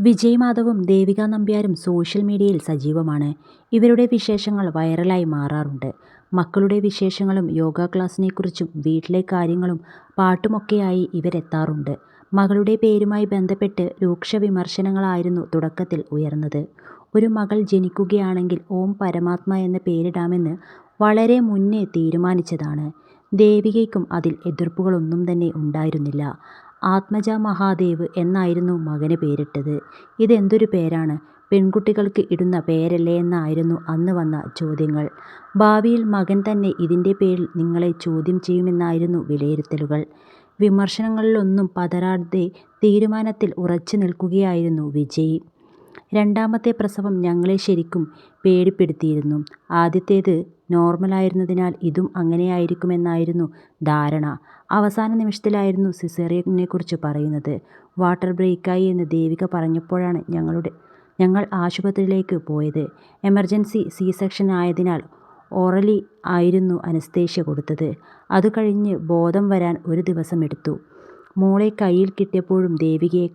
Vijay മാധവും Devika നമ്പ്യാരും social മീഡിയയിൽ സജീവമാണ്. ഇവരുടെ വിശേഷങ്ങൾ വൈറലായി മാറാറുണ്ട്. മക്കളുടെ വിശേഷങ്ങളും യോഗ ക്ലാസിനെക്കുറിച്ചും വീട്ടിലെ കാര്യങ്ങളും പാട്ടുമൊക്കെയായി ഇവരെത്താറുണ്ട്. മകളുടെ പേരുമായി ബന്ധപ്പെട്ട് രൂക്ഷ വിമർശനങ്ങളായിരുന്നു തുടക്കത്തിൽ ഉയർന്നത്. ഒരു മകൾ ജനിക്കുകയാണെങ്കിൽ ഓം പരമാത്മ എന്ന പേരിടാമെന്ന് വളരെ മുന്നേ തീരുമാനിച്ചതാണ്. ദേവികയ്ക്കും അതിൽ എതിർപ്പുകളൊന്നും തന്നെ ഉണ്ടായിരുന്നില്ല. ആത്മജ മഹാദേവ് എന്നായിരുന്നു മകന് പേരിട്ടത്. ഇതെന്തൊരു പേരാണ്, പെൺകുട്ടികൾക്ക് ഇടുന്ന പേരല്ലേ എന്നായിരുന്നു അന്ന് വന്ന ചോദ്യങ്ങൾ. ഭാവിയിൽ മകൻ തന്നെ ഇതിൻ്റെ പേരിൽ നിങ്ങളെ ചോദ്യം ചെയ്യുമെന്നായിരുന്നു വിലയിരുത്തലുകൾ. വിമർശനങ്ങളിലൊന്നും പതറാതെ തീരുമാനത്തിൽ ഉറച്ചു നിൽക്കുകയായിരുന്നു വിജയ്. രണ്ടാമത്തെ പ്രസവം ഞങ്ങളെ ശരിക്കും പേടിപ്പെടുത്തിയിരുന്നു. ആദ്യത്തേത് നോർമലായിരുന്നതിനാൽ ഇതും അങ്ങനെയായിരിക്കുമെന്നായിരുന്നു ധാരണ. അവസാന നിമിഷത്തിലായിരുന്നു സിസേറിയനെക്കുറിച്ച് പറയുന്നത്. വാട്ടർ ബ്രേക്കായി എന്ന് ദേവിക പറഞ്ഞപ്പോഴാണ് ഞങ്ങൾ ആശുപത്രിയിലേക്ക് പോയത്. എമർജൻസി സി സെക്ഷൻ ആയതിനാൽ ഓറലി ആയിരുന്നു അനസ്തേഷ്യ കൊടുത്തത്. അതുകഴിഞ്ഞ് ബോധം വരാൻ ഒരു ദിവസം എടുത്തു. മോളെ കയ്യിൽ കിട്ടിയപ്പോഴും ദേവികയെ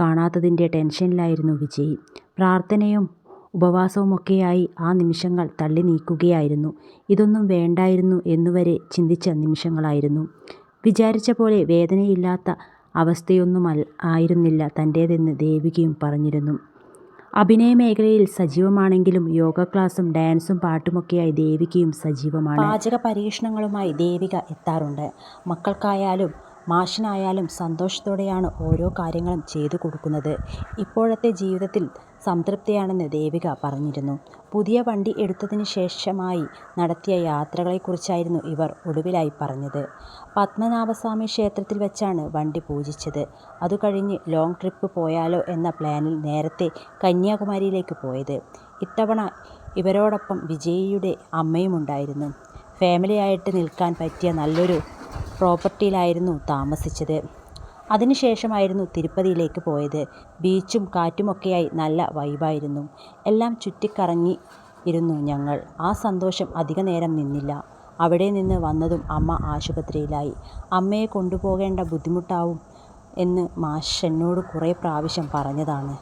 കാണാത്തതിൻ്റെ ടെൻഷനിലായിരുന്നു വിജയ്. പ്രാർത്ഥനയും ഉപവാസവുമൊക്കെയായി ആ നിമിഷങ്ങൾ തള്ളി നീക്കുകയായിരുന്നു. ഇതൊന്നും വേണ്ടായിരുന്നു എന്നുവരെ ചിന്തിച്ച നിമിഷങ്ങളായിരുന്നു. വിചാരിച്ച പോലെ വേദനയില്ലാത്ത അവസ്ഥയൊന്നും ആയിരുന്നില്ല തൻ്റേതെന്ന് ദേവികയും പറഞ്ഞിരുന്നു. അഭിനയ മേഖലയിൽ സജീവമാണെങ്കിലും യോഗ ക്ലാസും ഡാൻസും പാട്ടുമൊക്കെയായി ദേവികയും സജീവമാണ്. പാചക പരീക്ഷണങ്ങളുമായി ദേവിക എത്താറുണ്ട്. മക്കൾക്കായാലും മാഷിനായാലും സന്തോഷത്തോടെയാണ് ഓരോ കാര്യങ്ങളും ചെയ്തു കൊടുക്കുന്നത്. ഇപ്പോഴത്തെ ജീവിതത്തിൽ സംതൃപ്തയാണെന്ന് ദേവിക പറഞ്ഞിരുന്നു. പുതിയ വണ്ടി എടുത്തതിന് ശേഷമായി നടത്തിയ യാത്രകളെക്കുറിച്ചായിരുന്നു ഇവർ ഒടുവിലായി പറഞ്ഞത്. പത്മനാഭസ്വാമി ക്ഷേത്രത്തിൽ വെച്ചാണ് വണ്ടി പൂജിച്ചത്. അതുകഴിഞ്ഞ് ലോങ് ട്രിപ്പ് പോയാലോ എന്ന പ്ലാനിൽ നേരത്തെ കന്യാകുമാരിയിലേക്ക് പോയത്. ഇത്തവണ ഇവരോടൊപ്പം വിജയിയുടെ അമ്മയുമുണ്ടായിരുന്നു. ഫാമിലിയായിട്ട് നിൽക്കാൻ പറ്റിയ നല്ലൊരു പ്രോപ്പർട്ടിയിലായിരുന്നു താമസിച്ചത്. അതിനുശേഷമായിരുന്നു തിരുപ്പതിയിലേക്ക് പോയത്. ബീച്ചും കാറ്റുമൊക്കെയായി നല്ല വൈബായിരുന്നു. എല്ലാം ചുറ്റിക്കറങ്ങിയിരുന്നു ഞങ്ങൾ. ആ സന്തോഷം അധിക നേരം നിന്നില്ല. അവിടെ നിന്ന് വന്നതും അമ്മ ആശുപത്രിയിലായി. അമ്മയെ കൊണ്ടുപോകേണ്ട ബുദ്ധിമുട്ടാവും എന്ന് മാഷ് എന്നോട് കുറേ പ്രാവശ്യം പറഞ്ഞതാണ്.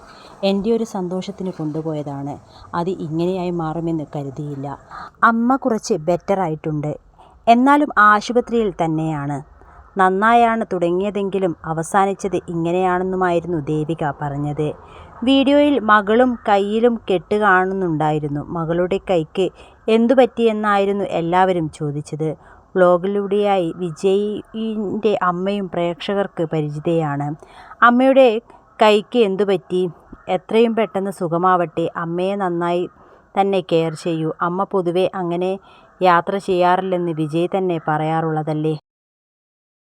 എൻ്റെ ഒരു സന്തോഷത്തിന് കൊണ്ടുപോയതാണ്. അത് ഇങ്ങനെയായി മാറുമെന്ന് കരുതിയില്ല. അമ്മ കുറച്ച് ബെറ്റർ ആയിട്ടുണ്ട്. എന്നാലും ആശുപത്രിയിൽ തന്നെയാണ്. നന്നായാണ് തുടങ്ങിയതെങ്കിലും അവസാനിച്ചത് ഇങ്ങനെയാണെന്നുമായിരുന്നു ദേവിക പറഞ്ഞത്. വീഡിയോയിൽ മകളും കയ്യിലും കെട്ട് കാണുന്നുണ്ടായിരുന്നു. മകളുടെ കൈക്ക് എന്തുപറ്റിയെന്നായിരുന്നു എല്ലാവരും ചോദിച്ചത്. വ്ലോഗിലൂടെയായി വിജയിൻ്റെ അമ്മയും പ്രേക്ഷകർക്ക് പരിചിതയാണ്. അമ്മയുടെ കൈക്ക് എന്തുപറ്റി? എത്രയും പെട്ടെന്ന് സുഖമാവട്ടെ. അമ്മയെ നന്നായി തന്നെ കെയർ ചെയ്യൂ. അമ്മ പൊതുവെ അങ്ങനെ യാത്ര ചെയ്യാറില്ലെന്ന് വിജയ് തന്നെ പറയാറുള്ളതല്ലേ.